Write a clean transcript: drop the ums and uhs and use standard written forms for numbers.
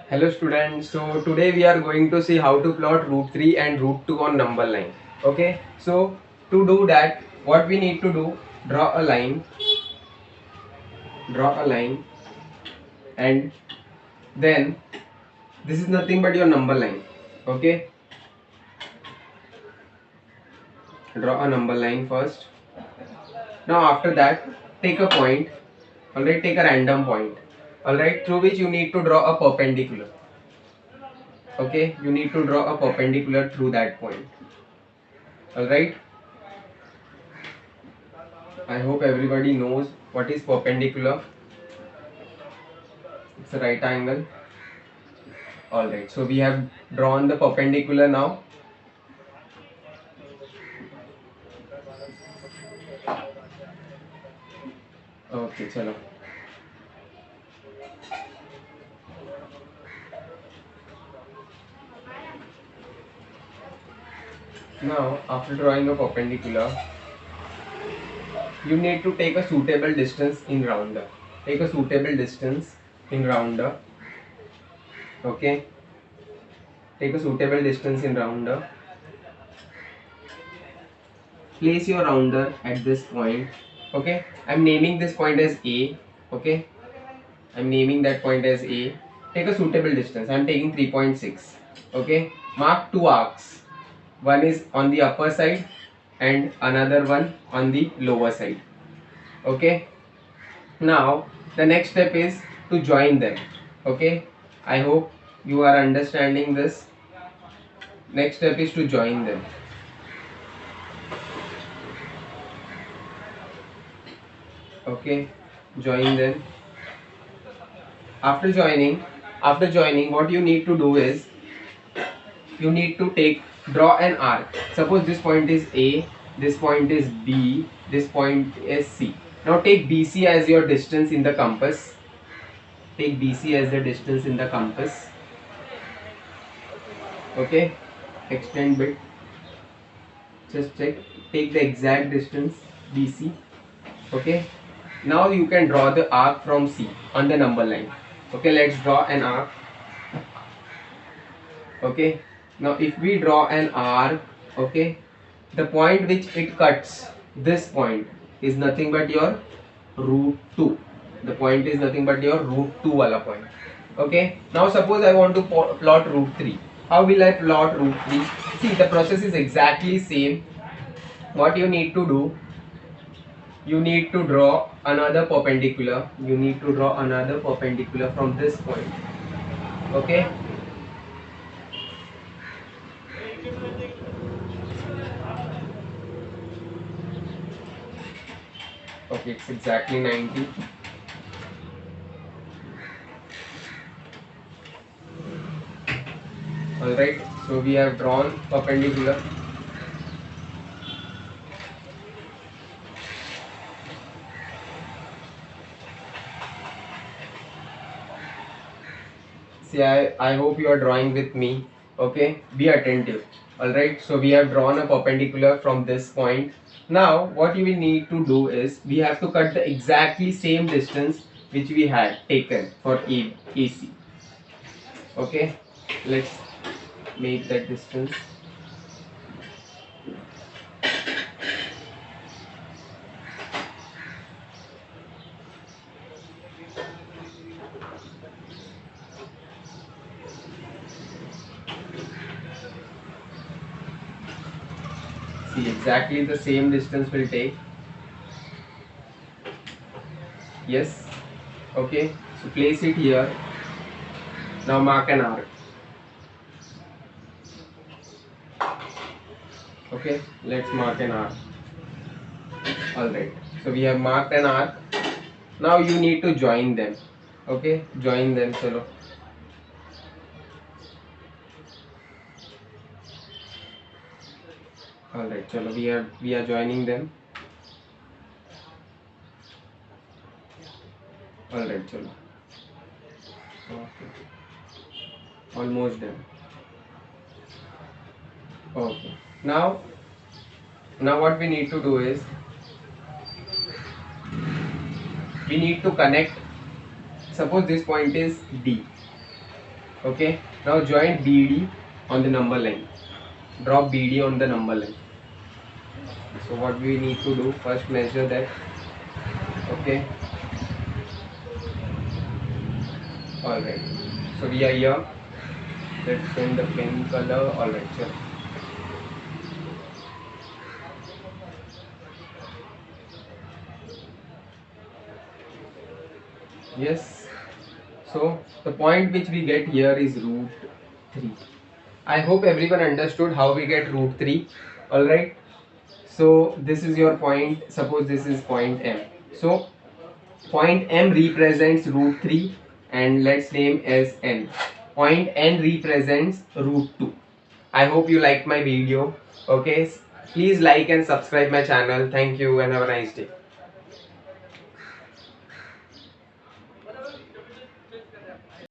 Hello students, so today we are going to see how to plot root 3 and root 2 on number line. Okay, so to do that, what we need to do, draw a line and then this is nothing but your number line. Okay, draw a number line first. Now after that, take a point, alright, take a random point, alright, through which you need to draw a perpendicular. Okay, you need to draw a perpendicular through that point, alright. I hope everybody knows what is perpendicular. It's a right angle. Alright, so we have drawn the perpendicular now. Okay, chalo. Now, after drawing a perpendicular, you need to take a suitable distance in rounder. Take a suitable distance in rounder. Okay. Take a suitable distance in rounder. Place your rounder at this point. Okay. I'm naming this point as A. Okay. I'm naming that point as A. Take a suitable distance. I'm taking 3.6. Okay. Mark two arcs. One is on the upper side and another one on the lower side. Okay. Now the next step is to join them. Okay. I hope you are understanding this. Next step is to join them. Okay. Join them. After joining, what you need to do is you need to draw an arc. Suppose this point is A, this point is B, this point is C. Now take BC as your distance in the compass. Take BC as the distance in the compass. Okay, extend bit. Just check. Take the exact distance BC. Okay. Now you can draw the arc from C on the number line. Okay, let's draw an arc. Okay. Now if we draw an arc, okay, the point which it cuts, this point is nothing but your root 2. The point is nothing but your root 2 wala point. Okay. Now suppose I want to plot root 3. How will I plot root 3? See, the process is exactly same. What you need to do, you need to draw another perpendicular. You need to draw another perpendicular from this point. Okay. Okay, it's exactly 90. Alright, so we have drawn perpendicular. See, I hope you are drawing with me. Okay, be attentive. Alright, so we have drawn a perpendicular from this point. Now what you will need to do is we have to cut the exactly same distance which we had taken for AC. Okay, let's make that distance. See, exactly the same distance will take. Yes. Okay, so place it here. Now mark an arc. Okay, let's mark an arc. Alright, so we have marked an arc. Now you need to join them. Okay, join them. Chalo. Alright, chalo, we are joining them. Alright, chalo. Okay. Almost done. Okay. Now what we need to do is we need to connect. Suppose this point is D. Okay, now join BD on the number line. Draw BD on the number line. So what we need to do, first measure that. Okay, alright. So we are here. Let's send the pen color. Alright, sure. Yes. So the point which we get here is root 3. I hope everyone understood how we get root 3. Alright. So this is your point. Suppose this is point M. So point M represents root 3 and let's name as N. Point N represents root 2. I hope you liked my video. Okay. Please like and subscribe my channel. Thank you and have a nice day.